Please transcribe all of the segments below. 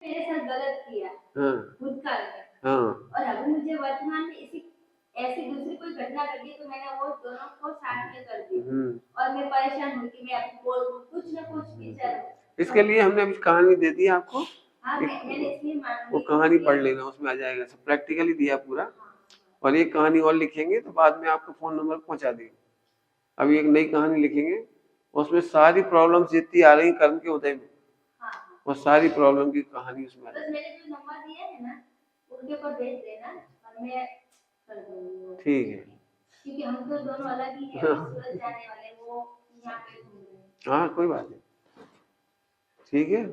मेरे साथ गलत किया हाँ भूतकाल में, हाँ और अभी मुझे वर्तमान में इसी ऐसी दूसरी कोई घटना घटी तो मैंने वो दोनों को साथ में कर दी, और मैं परेशान हूँ कि मैं आपको बोल कुछ ना कुछ विचार। इसके लिए हमने अभी कहानी दे दी आपको। हाँ, मैंने इसलिए वो कहानी पढ़ लेना, उसमें आ जाएगा सब, प्रैक्टिकली दिया पूरा। और एक कहानी और लिखेंगे तो बाद में आपको फोन नंबर पहुंचा देंगे। अभी एक नई कहानी लिखेंगे, उसमें सारी प्रॉब्लम्स जितनी आ रही कर्म के उदय में, वो सारी प्रॉब्लम की कहानी उसमें आ जाएगी। मैंने जो नंबर दिया है ना उनके ऊपर भेज देना और मैं कर दूंगी। ठीक है, क्योंकि हम तो दोनों अलग ही हैं, सूरत जाने वाले, वो यहाँ पे घूम रहे हैं। हाँ कोई बात नहीं, ठीक है।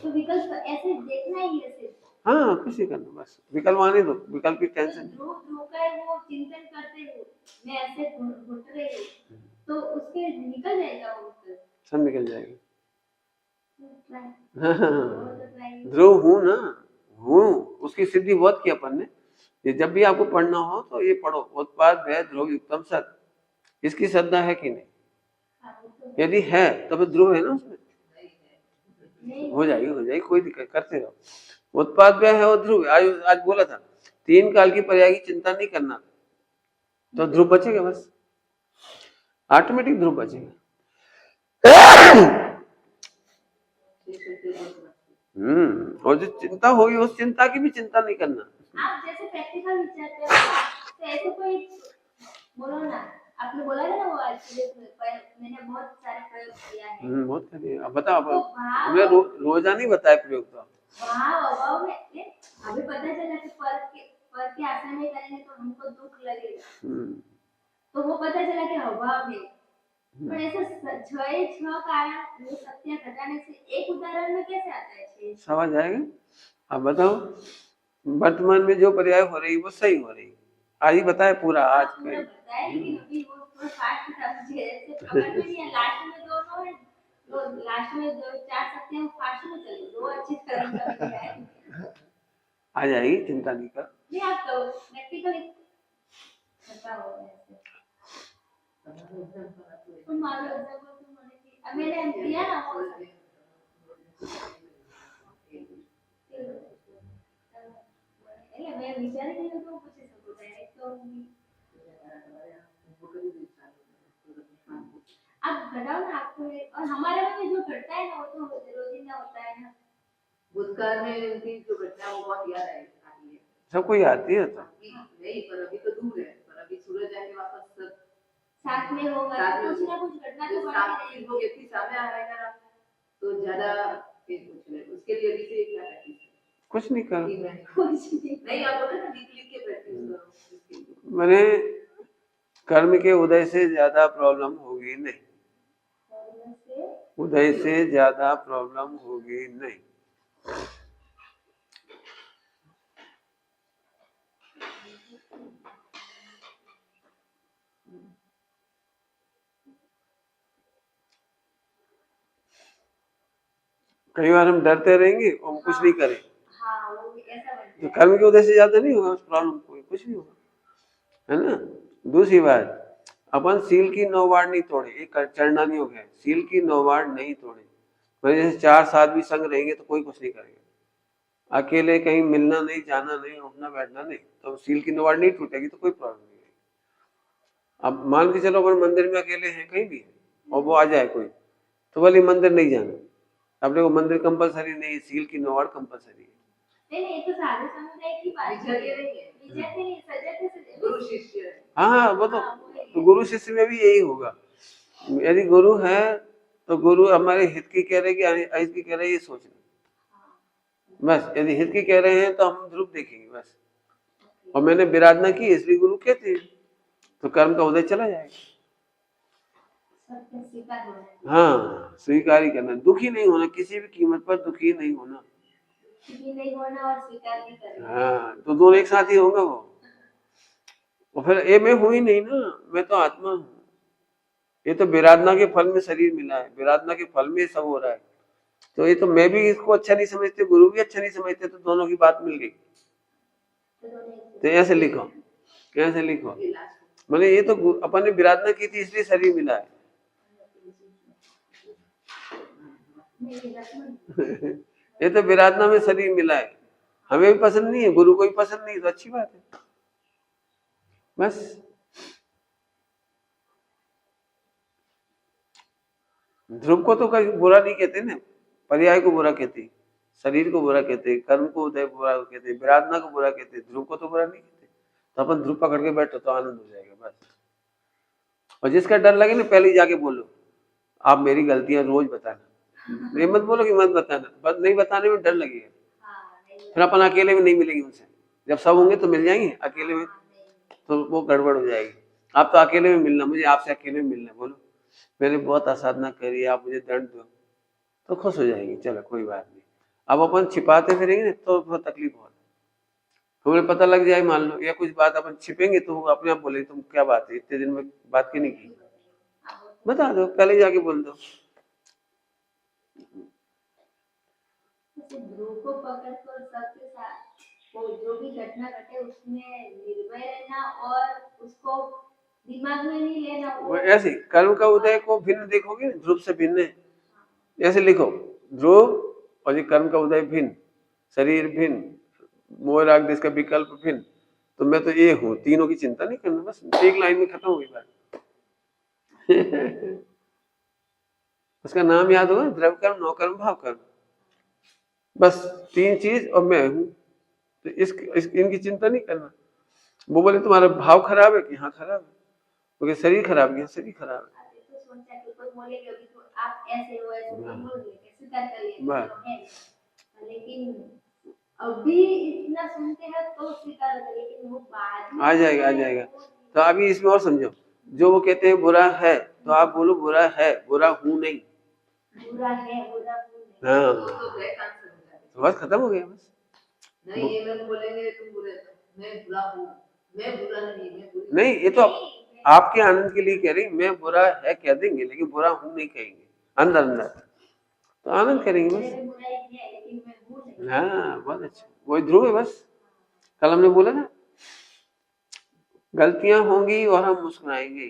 तो विकल्प ऐसे देखना ही है सिर्फ। हाँ कुछ नहीं करना, बस विकल्प आने दो, विकल्प की टेंशन। ध्रुव का वो चिंतन करते हुए मैं ऐसे घुट रही हूँ तो उसके निकल जाएगा वो उत्तर, सब निकल जाएगा। ध्रुव हूँ ना, हूँ, उसकी सिद्धि बहुत की अपन ने। ये जब भी आपको पढ़ना हो तो ये पढ़ो, उत्पाद भय ध्रुव युक्तम सत। इसकी श्रद्धा है कि नहीं? यदि है तो फिर ध्रुव है ना उसमें, हो जाएगी कोई दिक्कत, करते रहो। उत्पाद व्यय है और ध्रुव। आज बोला था 3 काल की पर्याय की चिंता नहीं करना, तो ध्रुव बचेगा, बस ऑटोमेटिक ध्रुव बचेगा। और जो चिंता होगी उस चिंता की भी चिंता नहीं करना। आप जैसे प्रैक्टिकल विचारते हो तो ऐसे कोई बोलो ना, आपने बोला है ना वो मैंने बहुत सारे प्रयोग किया है। बहुत करिए, अब बताओ, हमने रोजा नहीं बताया प्रयोग तो। भाव अभाव में अभी पता चला कि पर के आसन में करेंगे तो हमको दुख लगेगा, तो वो पता चला कि अभाव है। पर ऐसा छह कारण वो सत्य घटाने से एक उदाहरण में कैसे आता है? समझ आएगा। अब बताओ, वर्तमान में जो पर्याय हो रही वो सही हो रही, आज ही बताया पूरा, आज का बताया, लेकिन अभी वो थोड़ा फास्ट था, मुझे ऐसे पकड़ में नहीं है। लास्ट में दोनों है, तो लास्ट में दो चार सकते हैं, फास्ट में चले दो अच्छी तरह है, आ जाएगी, चिंता नहीं कर। नहीं आप तो प्रैक्टिकली बताओ ऐसे तुम मारो एग्जांपल तुम होने की, अब मैंने दिया ना वो मैं विचार नहीं तो कुछ ऐसा होता है तो आप घटाओ ना आपको, और हमारे में जो घटता है ना वो तो रोजिंदा होता है ना। भूतकाल में उनकी जो घटना वो बहुत याद आती है, सबको आती है तो नहीं, पर अभी तो दूर है, पर अभी सूरज जाके वापस साथ में होगा तो कुछ ना कुछ घटना तो बढ़ती रहेगी। वो व्यक्ति सामने आएगा ना तो ज्यादा उसके लिए अभी से क्या करती है? कुछ नहीं कर, नहीं आप बोलो ना लिख के प्रैक्टिस करो। मैंने कर्म के उदय से ज्यादा प्रॉब्लम होगी नहीं, उदय से ज्यादा प्रॉब्लम होगी नहीं। कई बार हम डरते रहेंगे और हम कुछ नहीं करें, तो कर्म के उदय से ज्यादा नहीं होगा उस प्रॉब्लम को, कुछ नहीं होगा, है ना। दूसरी बात, अपन सील की 9 वार नहीं तोड़े, एक चढ़ना नहीं हो गया, सील की 9 वार नहीं तोड़े। तो जैसे 4 साथ भी संग रहेंगे तो कोई कुछ नहीं करेगा, अकेले कहीं मिलना नहीं, जाना नहीं, उठना बैठना नहीं, तो सील की 9 वार नहीं टूटेगी तो कोई प्रॉब्लम नहीं है। अब मान के चलो अपन मंदिर में अकेले हैं कहीं भी और वो आ जाए कोई, तो बोले मंदिर नहीं जाना, अपने को मंदिर कंपलसरी नहीं है, सील की 9 वार कंपलसरी है। नहीं तो साधु समुदाय की बात नहीं है, गुरु शिष्य। हाँ वो तो गुरु शिष्य में भी यही होगा। यदि गुरु है तो गुरु हमारे हित की कह रहे कि अहित की कह रहे, ये सोचना बस। यदि हित की कह रहे हैं तो हम ध्रुव देखेंगे बस, और मैंने विराधना की इसलिए गुरु कहते हैं, तो कर्म का उदय चला जाएगा। हाँ स्वीकार ही करना, दुखी नहीं होना, किसी भी कीमत पर दुखी नहीं होना, और स्वीकार नहीं करना। हाँ तो दोनों एक साथ ही होगा वो। और फिर ये मैं हूं ही नहीं ना, मैं तो आत्मा हूँ, ये तो विराधना के फल में शरीर मिला है, विराधना के फल में सब हो रहा है, तो ये तो मैं भी इसको अच्छा नहीं समझते, गुरु भी अच्छा नहीं समझते, तो दोनों की बात मिल गई। तो ऐसे लिखो, कैसे लिखो, मैंने ये तो अपन ने विराधना की थी इसलिए शरीर मिला है, नहीं रस्म ये तो विराधना में शरीर मिला है, हमें भी पसंद नहीं है, गुरु को भी पसंद नहीं, तो अच्छी बात है बस। ध्रुव को तो कहीं बुरा नहीं कहते ना, पर्याय को बुरा कहते, शरीर को बुरा कहते, कर्म को उदय बुरा कहते, विराधना को बुरा कहते, ध्रुव को तो बुरा नहीं कहते। तो अपन ध्रुव पकड़ के बैठो तो आनंद हो जाएगा बस। और जिसका डर लगे ना पहले ही जाके बोलो, आप मेरी गलतियां रोज बताना, ये मत बोलो कि मत बताना, बस नहीं बताने में डर लगेगा, फिर अपन अकेले में नहीं मिलेंगे उनसे। जब सब होंगे तो मिल जाएंगे, अकेले में तो वो गड़बड़ हो जाएगी। आप तो अकेले में मिलना, मुझे आपसे अकेले में मिलना, बोलो मैंने बहुत असाधना करी, आप मुझे दंड दो, तो खुश हो जाएंगे, चलो कोई बात नहीं। अब अपन छिपाते फिरेंगे तो बहुत तकलीफ होगी। तुम्हें पता लग जाए मान लो, या कुछ बात अपन छिपेंगे तो वो अपने आप बोले तुम क्या बात है, इतने दिन में बात क्यों नहीं की, बता दो, पहले जाके बोल दो। ध्रुव को पकड़ कर सबके साथ वो जो भी घटना घटे उसमें निर्भय रहना और उसको दिमाग में नहीं लेना। वो ऐसे कर्म का उदय को भिन्न देखोगे, ध्रुव से भिन्न है, ऐसे लिखो ध्रुव और ये कर्म का उदय भिन्न, शरीर भिन्न, मोह राग देश का विकल्प भिन्न, तो मैं तो ये हूँ, तीनों की चिंता नहीं करना, बस एक लाइन में खत्म हो गई बात। उसका नाम याद होगा, द्रव्य कर्म, नौ कर्म, भाव कर्म, बस तीन चीज और मैं हूँ, तो इनकी चिंता नहीं करना। वो बोले तुम्हारा भाव खराब है कि हाँ खराब है, क्योंकि शरीर खराब है, शरीर खराब है, लेकिन अभी इतना सुनते हैं तो स्वीकार कर, लेकिन वो बाद में आ जाएगा, आ जाएगा। तो अभी इसमें और समझो, जो वो कहते हैं बुरा है, तो आप बोलो बुरा है, बुरा हूं नहीं, बुरा है, बुरा हूं नहीं। हाँ तो बस खत्म हो गया बस। नहीं ये लोग बोलेंगे तुम बुरे हो, मैं बुरा हूँ, मैं बुरा नहीं, मैं बुरी नहीं, ये तो आपके आनंद के लिए कह रही, मैं बुरा है कह देंगे, लेकिन बुरा हूं नहीं कहेंगे, अंदर अंदर तो आनंद करेंगे बस। हाँ बहुत अच्छा, वही ध्रुव है बस। कल हमने बोला ना, गलतियां होंगी और हम मुस्कुराएंगे,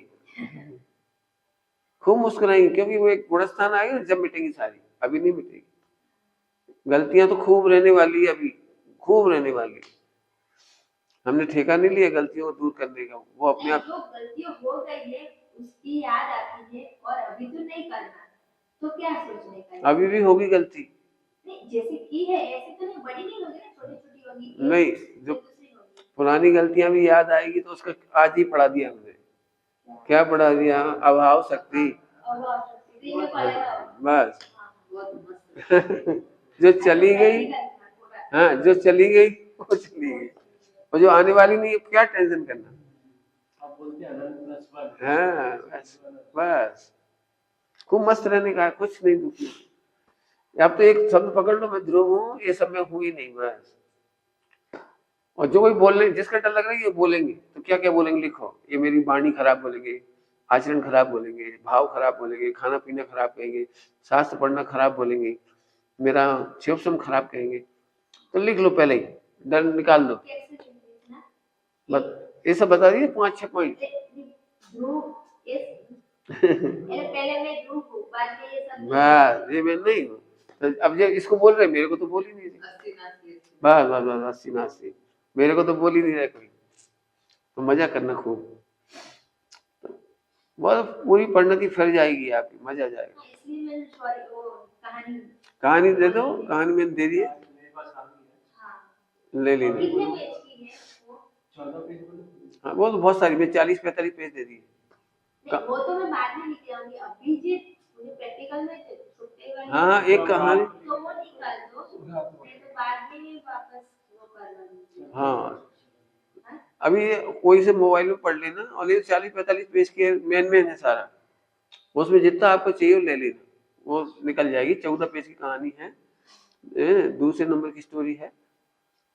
खूब मुस्कुराएंगे, क्योंकि वो एक गुणस्थान आएगा ना, जब मिटेंगी सारी, अभी नहीं मिटेगी। गलतियां तो खूब रहने वाली है, अभी खूब रहने वाली है। हमने ठेका नहीं लिया गलतियों को दूर करने का, वो अपने आप जो गलतियां हो गई है उसकी याद आती है और अभी तो नहीं करना, तो क्या सोचने का, अभी भी होगी गलती, नहीं जैसे की है ऐसे तो नहीं, बड़ी नहीं होगी ना, छोटी छोटी होगी, नहीं जो पुरानी गलतियां भी याद आएगी तो उसका आज ही पढ़ा दिया हमने, क्या पढ़ा दिया, अभाव शक्ति, बस। जो चली गई, हाँ जो चली गई वो चली गई, और जो आने वाली नहीं, क्या टेंशन करना, हाँ बस बस, खूब मस्त रहने का, कुछ नहीं दुखी। अब तो एक शब्द पकड़ लो, मैं ध्रुव हूँ, ये सब मैं हूँ ही नहीं, बस। और जो कोई बोलने, जिसका डर लग रहा है ये बोलेंगे, तो क्या क्या बोलेंगे लिखो, ये मेरी वाणी खराब बोलेंगे, आचरण खराब बोलेंगे, भाव खराब बोलेंगे, खाना पीना खराब कहेंगे, शास्त्र पढ़ना खराब बोलेंगे, मेरा शिवसम खराब कहेंगे, तो लिख लो पहले ही, डर निकाल दो। ये सब बता दिए 5-6 पॉइंट। बस ये मैं नहीं हूँ, तो अब ये इसको बोल रहे, मेरे को तो बोल ही नहीं रहे, बस बस बस, अस्सी नास्ती, मेरे को तो बोल ही नहीं रहे कोई, तो मजा करना खूब, बहुत पूरी परिणति फिर जाएगी आपकी, मजा आ जाएगा। कहानी दे दो, कहानी मैंने दे दी है, ले ली। हाँ वो तो बहुत सारी, मैं 40-45 पेज दे दी। वो तो मैं बाद में लिख आऊंगी, अभी जी मुझे प्रैक्टिकल में छुट्टी वाली, हाँ एक कहानी तो वो निकाल दो, मैं तो बाद में वापस वो करवाऊंगी। हाँ अभी कोई से मोबाइल में पढ़ लेना, और ये 40-45 पेज के मेन है सारा, उसमें जितना आपको चाहिए ले लेना, वो निकल जाएगी। 14 पेज की कहानी है, दूसरे नंबर की स्टोरी है,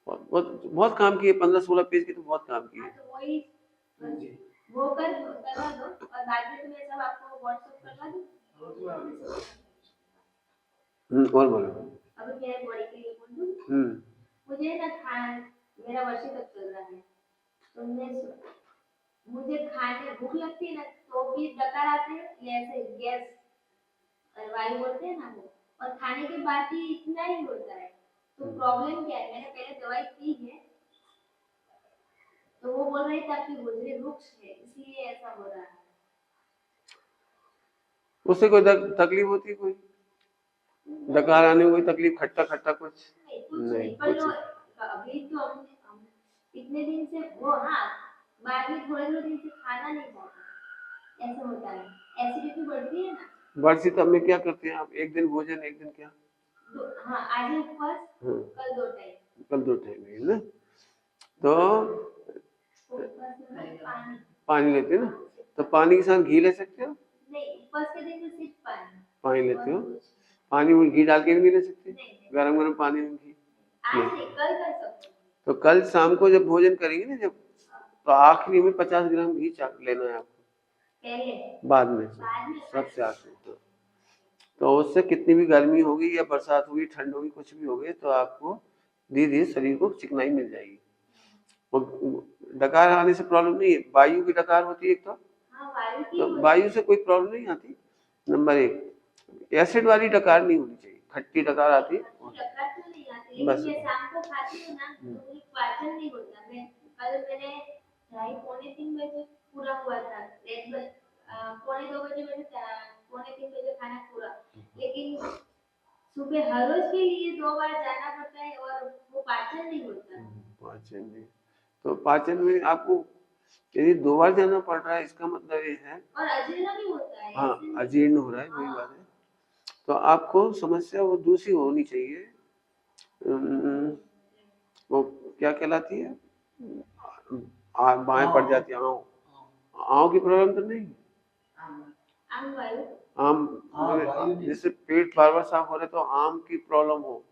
बहुत बहुत काम की है, 15-16 पेज की तो बहुत काम की है। तो वही वो करवा दो, और बाद में मैं सब आपको व्हाट्सएप करवा दूं। और बोलो। अभी मेरे बॉडी के लिए बोल दूं, मुझे ना मेरा वर्ष तक चल रहा है, तो मुझे खाने भूख लगती है ना, तो भी डकार आते हैं, ऐसे गैस वायु बोलते हैं ना वो, और खाने के बाद ही इतना ही होता है। तो प्रॉब्लम क्या है, मैंने पहले दवाई पी है तो वो बोल रहे थे आपकी गुजरे रुक्ष है इसलिए ऐसा हो रहा है। उससे कोई तकलीफ होती है? कोई डकार आने में कोई तकलीफ, खट्टा खट्टा कुछ? नहीं कुछ नहीं, नहीं, पर कुछ जो अभी तो हम इतने दिन से वो, हाँ बाद में थोड़े थोड़े दिन से खाना नहीं जाता, ऐसा होता है, एसिडिटी बढ़ती है ना। वर्षित में क्या करते हैं आप? एक दिन भोजन, एक दिन क्या? हाँ आज उपवास, हाँ, कल 2 टाइम। कल 2 टाइम है ना। तो उपवास में पानी। पानी लेते हैं ना, तो पानी के साथ घी ले सकते हो? नहीं, उपवास के दिन तो सिर्फ पानी। पानी लेते हो? और कुछ पानी में घी डाल के भी नहीं ले सकते? नहीं। गरम गरम पानी में घी? आज नहीं, कल कर सकते हो। तो कल शाम को जब भोजन करेंगे ना, जब, तो आखिरी में 50 ग्राम घी लेना है आपको। पहले बाद में सबसे आखिरी। तो उससे कितनी भी गर्मी होगी या बरसात होगी, ठंड होगी, कुछ भी होगी, तो आपको धीरे धीरे शरीर को चिकनाई मिल जाएगी। और डकार आने से प्रॉब्लम नहीं है, वायु की डकार होती है एक तो वायु से कोई प्रॉब्लम नहीं आती। नंबर 1, एसिड वाली डकार नहीं होनी चाहिए, खट्टी डकार आती है बस। मैं शाम को खाती हूँ ना तो मुझे पाचन नहीं होता। मैं कल मैंने 2:30-3 बजे पूरा हुआ था, 1:45-2 बजे मैंने 2:45 बजे खाना पूरा, लेकिन सुबह हर रोज के लिए 2 बार जाना पड़ता है और वो पाचन नहीं होता। पाचन नहीं, तो पाचन में आपको यदि 2 बार जाना पड़ रहा है, इसका मतलब ये है, और अजीर्ण भी होता है। हाँ अजीर्ण हो रहा है, वही बात है। तो आपको समस्या वो दूसरी होनी चाहिए, वो क्या कहलाती है, बाएं पड़ जाती है, आँव की प्रॉब्लम तो नहीं? आम जैसे पेट बार बार साफ हो रहा है तो आम की प्रॉब्लम हो?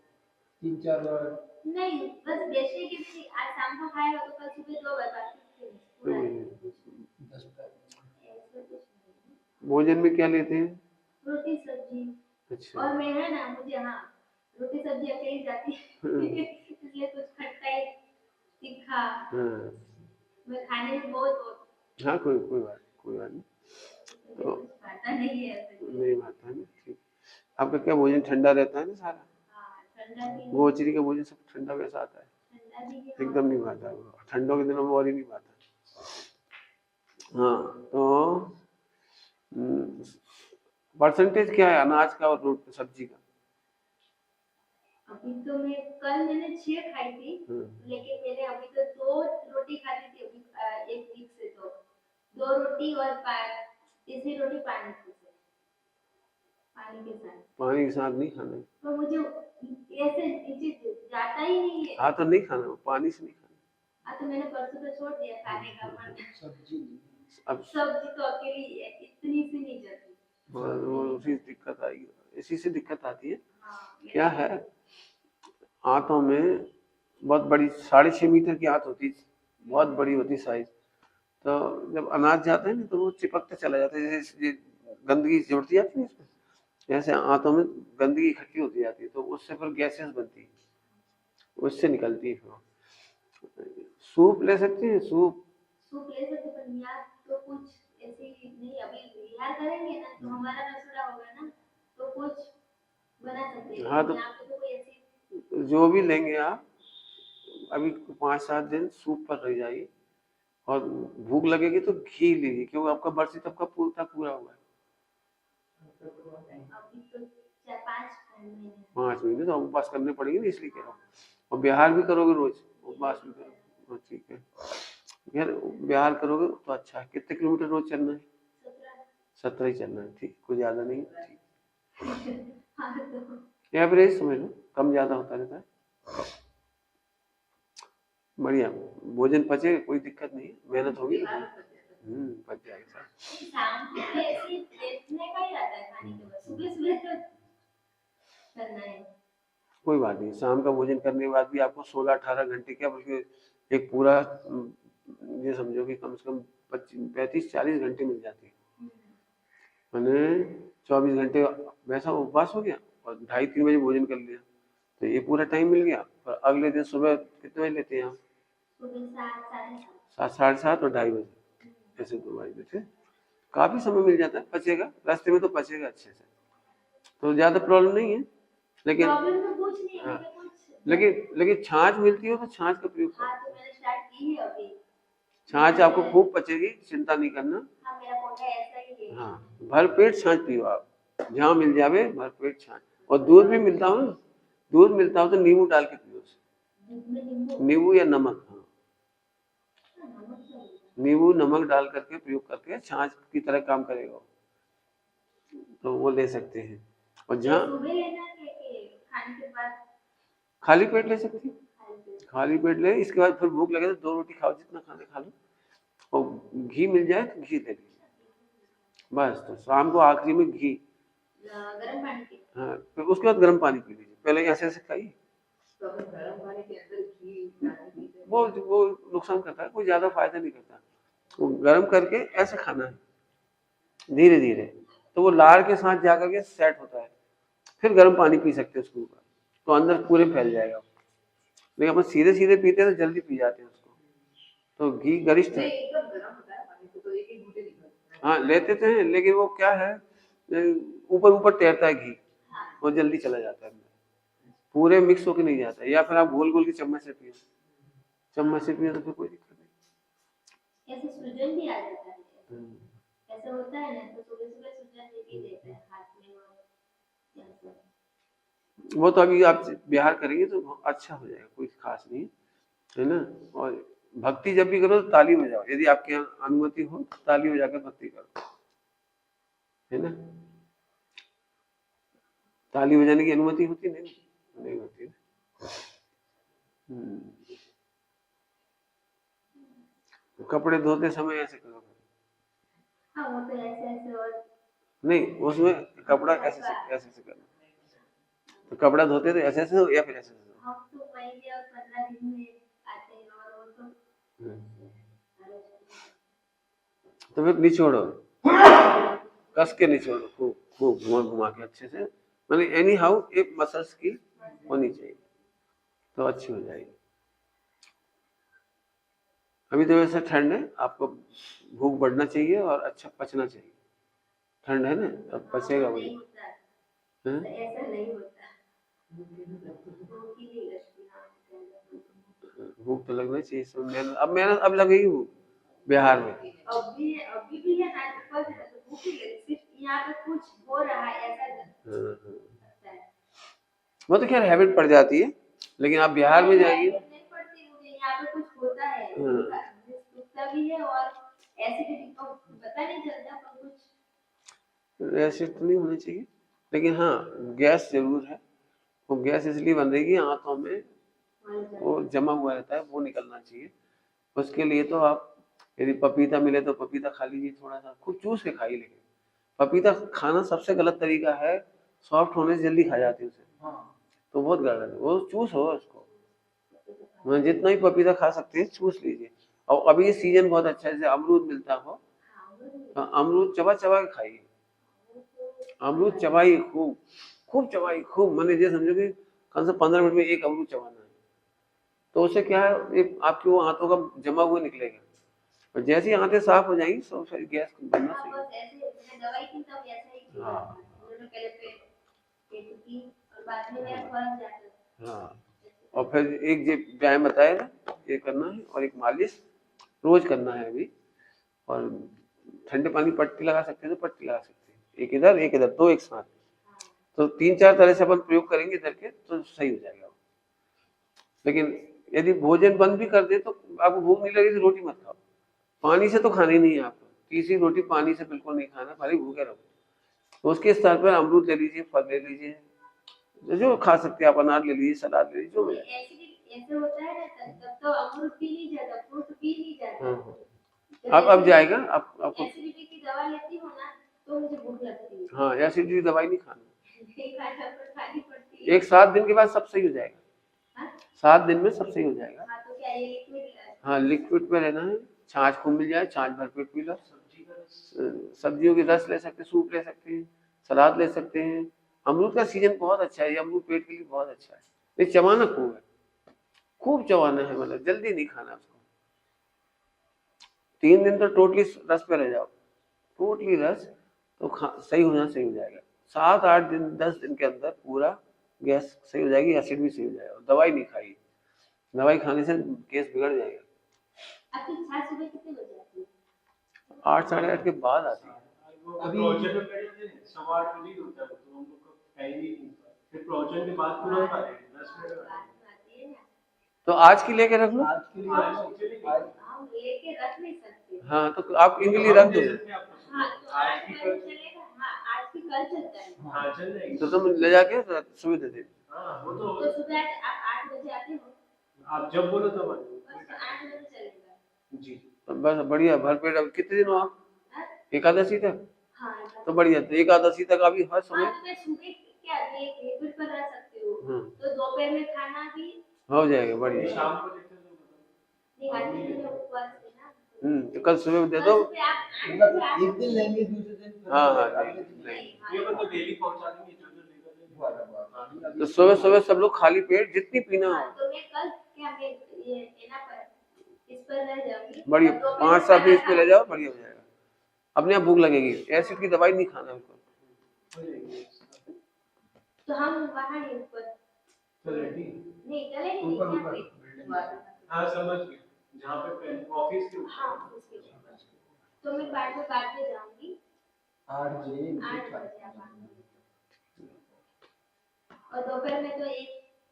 3-4 बार नहीं, बस जैसे कि आज शाम को खाएगा तो कल सुबह 2 बार भोजन में क्या लेते हैं? रोटी सब्जी। अच्छा। और मैं है ना, मुझे हाँ रोटी सब्जी अकेली जाती है इसलिए कुछ खट्टा तीखा मैं खाने में बहुत हाँ कोई बात नहीं। तो खाता नहीं है ऐसे। नहीं खाता है ना, ठीक। आपका क्या भोजन ठंडा रहता है ना सारा? ठंडा भी गोचरी का भोजन सब ठंडा वैसा आता है? ठंडा भी एकदम नहीं खाता, ठंडों के दिनों में और ही नहीं खाता। हाँ, तो परसेंटेज क्या है अनाज का और रोटी सब्जी का? अभी तो मैंने 6 खाई थी, लेकिन मैंने अभी तो 2 रोटी खाती थी अभी एक वीक से, तो 2 रोटी और तीसरी रोटी पानी के साथ नहीं खाना है। तो मुझे ऐसे नीचे जाता ही नहीं है। हाँ तो नहीं खाना, पानी से नहीं खाना। तो मैंने परसों तो छोड़ दिया खाने का, अब सब्जी तो अकेली इतनी सी नहीं जाती। वो उसी दिक्कत आएगी, इसी से दिक्कत आती है। क्या है, आंतों में बहुत बड़ी 6.5 मीटर की आंत होती है, बहुत बड़ी होती साइज। तो जब अनाज जाता है ना तो वो चिपकता चला जाता है, जैसे गंदगी जुड़ती जाती है इसमें, जैसे आंतों में गंदगी इकट्ठी होती जाती है, तो उससे फिर गैसेस बनती है, उससे निकलती है। फिर सूप ले सकते हैं, सूप ले सकते, पर यार तो कुछ ऐसे नहीं, अभी यार करेंगे ना तो हमारा रसोड़ा होगा ना, तो कुछ बना सकते हैं। हाँ, तो कोई ऐसी जो भी लेंगे आप, अभी 5-7 दिन सूप पर रह जाइए, और भूख लगेगी तो घी लीजिए, क्योंकि आपका बरसी तब का पूरा हुआ है। अभी तो 4-5 महीने 5 महीने तो उपवास करने पड़ेंगे ना, इसलिए कह रहा हूँ। और बिहार भी करोगे रोज, उपवास भी करोगे, ठीक है यार, बिहार करोगे तो अच्छा है। कितने किलोमीटर रोज चलना है? 17 ही चलना है, ठीक, कोई ज्यादा नहीं, ठीक। एवरेज समझ लो, कम ज्यादा होता रहता है। बढ़िया, भोजन पचेगा, कोई दिक्कत नहीं, मेहनत होगी ना, पच जाएगा। शाम को ऐसे देखने का ही रहता है खाने के बाद, सुबह तो करना है। कोई बात नहीं, शाम का भोजन करने के बाद भी आपको 16-18 घंटे क्या, बल्कि एक पूरा ये समझो कि कम से कम 35-40 घंटे मिल जाती है। मैंने 24 घंटे वैसा उपवास हो गया और 2:30-3 बजे भोजन कर लिया, तो ये पूरा टाइम मिल गया। और अगले दिन सुबह कितने बजे लेते हैं आप? 7-7:30 और 2:30 बजे, ऐसे 2 बजे थे, काफी समय मिल जाता है, पचेगा रास्ते में, तो पचेगा अच्छे से, तो ज्यादा प्रॉब्लम नहीं है। लेकिन प्रॉब्लम तो कुछ नहीं है, हाँ, लेकिन कुछ लेकिन छाछ मिलती हो तो छाछ का प्रयोग करो। हाँ, तो मैंने स्टार्ट की है अभी। छाछ आपको खूब पचेगी, चिंता नहीं करना। हाँ, मेरा पोटा ऐसा ही है। हाँ, भर पेट छाछ पियो आप, जहाँ मिल जावे भर पेट छाछ। और दूध भी मिलता हो ना, दूध मिलता हो तो नींबू डाल के पियो उसे। दूध में नींबू? नींबू या नमक, हाँ, हाँ, नमक तो है। नींबू नमक डाल करके प्रयोग करके छाछ की तरह काम करेगा, तो वो ले सकते हैं। और ये जहाँ सुबह लेना है कि खाने के बाद? खाली पेट ले सकती है, खाने के खाली पेट ले, इसके बाद फिर भूख लगे तो 2 रोटी खाओ, जितना खाने खा लो। और घी मिल जाए तो घी ले लीजिए बस। तो शाम को आखिरी में घी, गर्म पानी के? हाँ, फिर उसके बाद गर्म पानी पी लीजिए, पहले ऐसे ऐसे खाइए। तो अपन गर्म पानी के अंदर घी डाल के पीते हैं। वो नुकसान करता है, कोई ज्यादा फायदा नहीं करता। वो गर्म करके ऐसे खाना है धीरे धीरे, तो वो लार के साथ जाकर के सेट होता है। फिर गर्म पानी पी सकते हैं उसके ऊपर, तो अंदर पूरे फैल जाएगा। लेकिन अपन सीधे सीधे पीते हैं तो जल्दी पी जाते हैं उसको। तो घी गरिष्ठ है। नहीं, एकदम गर्म होता है पानी तो एक एक घूंटे निकलते हैं। हाँ, लेते तो हैं, लेकिन वो क्या है, ऊपर ऊपर तैरता है घी, वो जल्दी चला जाता है अंदर, पूरे मिक्स होके नहीं जाता है। या फिर आप घोल घोल के चम्मच से पियो, चम्मच से पियो तो फिर कोई दिक्कत नहीं। ऐसे सूजन भी आ जाता है, हम्म। ऐसा होता है ना, तो सुबह सुबह सूजन भी देता है हाथ में और ऐसा। वो तो अभी आप बिहार करेंगे तो अच्छा हो जाएगा, कोई खास नहीं है ना। और भक्ति जब भी करो तो ताली बजाओ, यदि आपके यहाँ अनुमति हो तो ताली बजा कर भक्ति करो, है ना। ताली बजाने की अनुमति होती नहीं, नहीं होती ना। कपड़े धोते समय ऐसे करो, हाँ, वो तो ऐसे ऐसे और नहीं उसमें कपड़ा ऐसे ऐसे करना। तो कपड़ा धोते तो ऐसे ऐसे हो या फिर ऐसे ऐसे हो? हम तो महीने और 15 दिन में आते हैं, और वो तो तो फिर निचोड़ो, कस के निचोड़ो, खूब खूब घुमा घुमा के अच्छे से, मतलब एनी हाउ एक मसल्स की होनी चाहिए, तो अच्छी हो जाएगी। अभी तो वैसे ठंड है, आपको भूख बढ़ना चाहिए और अच्छा पचना चाहिए। ठंड है ना, तब पचेगा वही। नहीं होता है, हैं? ऐसा नहीं होता, भूख ही नहीं लगती। हाँ, भूख तो लगना चाहिए, सब मेहनत अब लगेगी भूख बिहार में। अभी भी है ना, तो भूख ही लगी, सिर्फ यहाँ पे कुछ हो रहा है ऐसा लगता है। वो तो खैर हैबिट पड़ जाती है, लेकिन आप बिहार में जाएंगे। नहीं पड़ती मुझे, यहाँ पे कुछ होता है, दुखता भी है और एसिडिटी तो पता नहीं चलता, पर कुछ एसिड तो नहीं होना चाहिए, लेकिन हाँ गैस जरूर है। वो गैस इसलिए बन रही है आंतों में, वो जमा हुआ रहता है, वो निकलना चाहिए। उसके लिए तो आप यदि पपीता मिले तो पपीता खा लीजिए, थोड़ा सा खूब चूस के खाइए। लेकिन पपीता खाना सबसे गलत तरीका है, सॉफ्ट होने से जल्दी खा जाती है उसे, तो बहुत गलत है। वो चूस हो उसको, मतलब जितना ही पपीता खा सकते हैं चूस लीजिए। और अभी ये सीजन बहुत अच्छा है, जैसे अमरूद मिलता हो तो अमरूद चबा चबा के खाइए, अमरूद चबाइए खूब, खूब चबाइए खूब, मैंने ये समझो कि कम से 15 मिनट में एक अमरूद चबाना है। तो उससे क्या है, एक आपकी वो आंतों का जमा हुआ निकलेगा, और जैसे ही आंतें साफ हो जाएंगी सब सारी गैस बनना हाँ, चाहिए। बस ऐसे मैंने दवाई की तब ऐसा ही किया, हाँ उन्होंने पहले पेट की और बाद में मेरा फर्क जाता। हाँ। और फिर एक जो व्यायाम बताया ना, ये करना है, और एक मालिश रोज करना है अभी। और ठंडे पानी पट्टी लगा सकते हैं तो पट्टी लगा सकते हैं, एक इधर दो एक साथ, तो 3-4 तरह से अपन प्रयोग करेंगे इधर के तो सही हो जाएगा। लेकिन यदि भोजन बंद भी कर दे तो आपको भूख नहीं लगी तो रोटी मत खाओ, पानी से तो खानी नहीं है आपको, तीसरी रोटी पानी से बिल्कुल नहीं खाना, खाली भूखे रहो। तो उसके स्तर पर अमरूद ले लीजिए, फल ले लीजिए, जो खा सकते हैं आप, अनार ले लीजिए, सलाद ले लीजिए, जो मिले। ऐसे होता है ना, तब तो अमरूद पी नहीं जाता, फ्रूट पी नहीं जाता। अब जाएगा आपको। एसिडिटी की दवा लेती हूँ ना, तो मुझे भूख लगती है। हाँ, एसिडिटी दवाई नहीं खाना, खानी पड़ती है। एक 7 दिन के बाद सब सही हो जाएगा। 7 दिन में सब सही हो जाएगा। हाँ, तो क्या ये लिक्विड? हाँ, लिक्विड में लेना है, छाछ खूब मिल जाए, छाछ भरपेट पी लो। सब्जियों के रस ले सकते हैं, सूप ले सकते हैं, सलाद ले सकते हैं। अमरूद का सीजन बहुत अच्छा है, ये अमरूद पेट के लिए बहुत अच्छा है। ये चबाना खूब है, खूब चबाना है, मतलब जल्दी नहीं खाना उसको। 3 दिन तो टोटली रस पे रह जाओ, टोटली रस, तो सही हो जाएगा। 7-8 दिन 10 दिन के अंदर पूरा गैस सही हो जाएगी, एसिड भी सही हो जाएगा। दवाई नहीं खाई, दवाई खाने से केस बिगड़ जाएगा। आपकी छाछ सुबह कितने बजे आती है? 8 साढ़े 8 के बाद आती है। अभी प्रवचन में बैठे थे, 8:15 ही होता है, तो हम लोग को है ही नहीं। फिर प्रवचन के बाद तुरंत आ रहे हैं, 10 मिनट में आ रहे हैं। रात में आती है ना। तो आज की लेके रख लो। आज के लिए हम लेके रख नहीं सकते। हाँ तो आप इनके लिए रख दो। हाँ तो आज की कल चलेगा। हाँ आज की कल चलता है। हाँ चल जाएगी। तो तुम ले जाके सुबह दे दे। हाँ वो तो तो सुबह आप 8 बजे आते हो? आप जब बोलो तब आ जाओ। बस 8 बजे चलेगा। जी तो बस बढ़िया, भरपेट। अब कितने दिन हो आप? हाँ? एकादशी तक? हाँ तो बढ़िया, तो एकादशी तक अभी हर समय हाँ, तो मैं सुबह क्या एक हैबिट पर रह सकती हूँ। हाँ। तो दोपहर में खाना भी हो जाएगा, बढ़िया। शाम को देखते हैं तो नहीं आती है ना, उपवास है ना। तो कल सुबह दे दो। कल सुबह आप 8 बजे आ एक दिन लेंगे, दूसरे दिन हाँ हाँ नहीं, ये हाँ, मतलब डेली पहुंचा देंगे, जो जो लेकर तो सुबह सुबह सब लोग खाली पेट जितनी पीना हो। हाँ, तो मैं कल क्या मैं ये एना पर इस पर रह जाऊंगी। बढ़िया, और दोपहर 5 7 खाना पीस पे ले खा- जाओ, बढ़िया हो जाएगा। अपने आप भूख लगेगी। एसिड की दवाई नहीं खाना उनको। तो हम वहाँ नहीं ऊपर तो रेडी। नहीं चलेंगे नहीं ऊपर क्या पे? हाँ समझ गए, जहाँ पे ऑफिस के ऊपर। हाँ उसके ऊपर। तो मैं बाद में जाऊंगी 8 बजे 8 बजे आप आना। और दोपहर में तो एक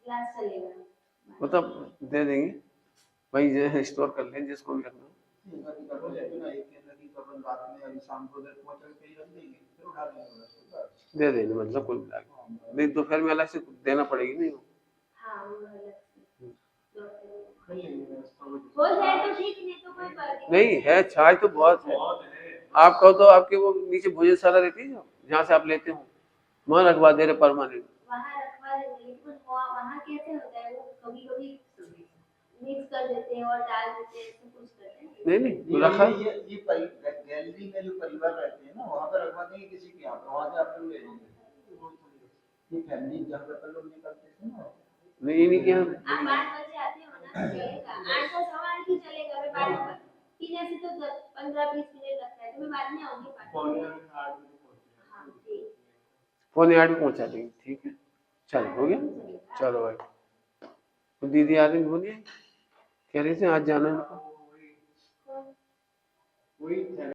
गिलास चलेगा। मतलब दे देंगे भाई, जो स्टोर कर लें जिसको भी रखना। कर लेते ना, एक केंद्र की अपन रात में अभी शाम को उधर पहुंच के ही रख देंगे, फिर उठा देंगे बस। दे देंगे, मतलब कोई नहीं, दोपहर में अलग से देना पड़ेगी नहीं वो। हाँ वो अलग से दोपहर में। कर लेंगे व्यवस्था, हो जाए तो ठीक, नहीं तो कोई बात नहीं है, छाछ तो बहुत है। बहुत है। आप कहो तो आपके वो नीचे भोजनशाला रहती है जहाँ से आप लेते हो, वहाँ रखवा दे रहे परमानेंट। वहाँ रखवा देंगे, लेकिन वहाँ कैसे होता है, वो कभी कभी मिक्स कर देते हैं और डाल देते हैं, ऐसे कुछ करते हैं। नहीं नहीं तो रखा। ये गैलरी में जो परिवार रहते हैं ना, वहाँ पे रखवा देंगे किसी के यहाँ पे, वहाँ से आप लोग ले लेंगे। ये फैमिली जहाँ पे अपन लोग निकलते थे ना। नहीं नहीं क्या आप 8 बजे आते हो ना, चलेगा 8 का सवाल ही चलेगा। मैं बाद में पीने से तो 15-20 मिनट लगता है, तो मैं बाद में आऊंगी। पौने 8 बजे पहुंचे। हाँ ठीक। 7:45 में पहुँचा देंगे, ठीक है। चलो हो गया, चलो भाई। तो दीदी आ रही बोलिए, कह रही थी आज जाना है उनको। वही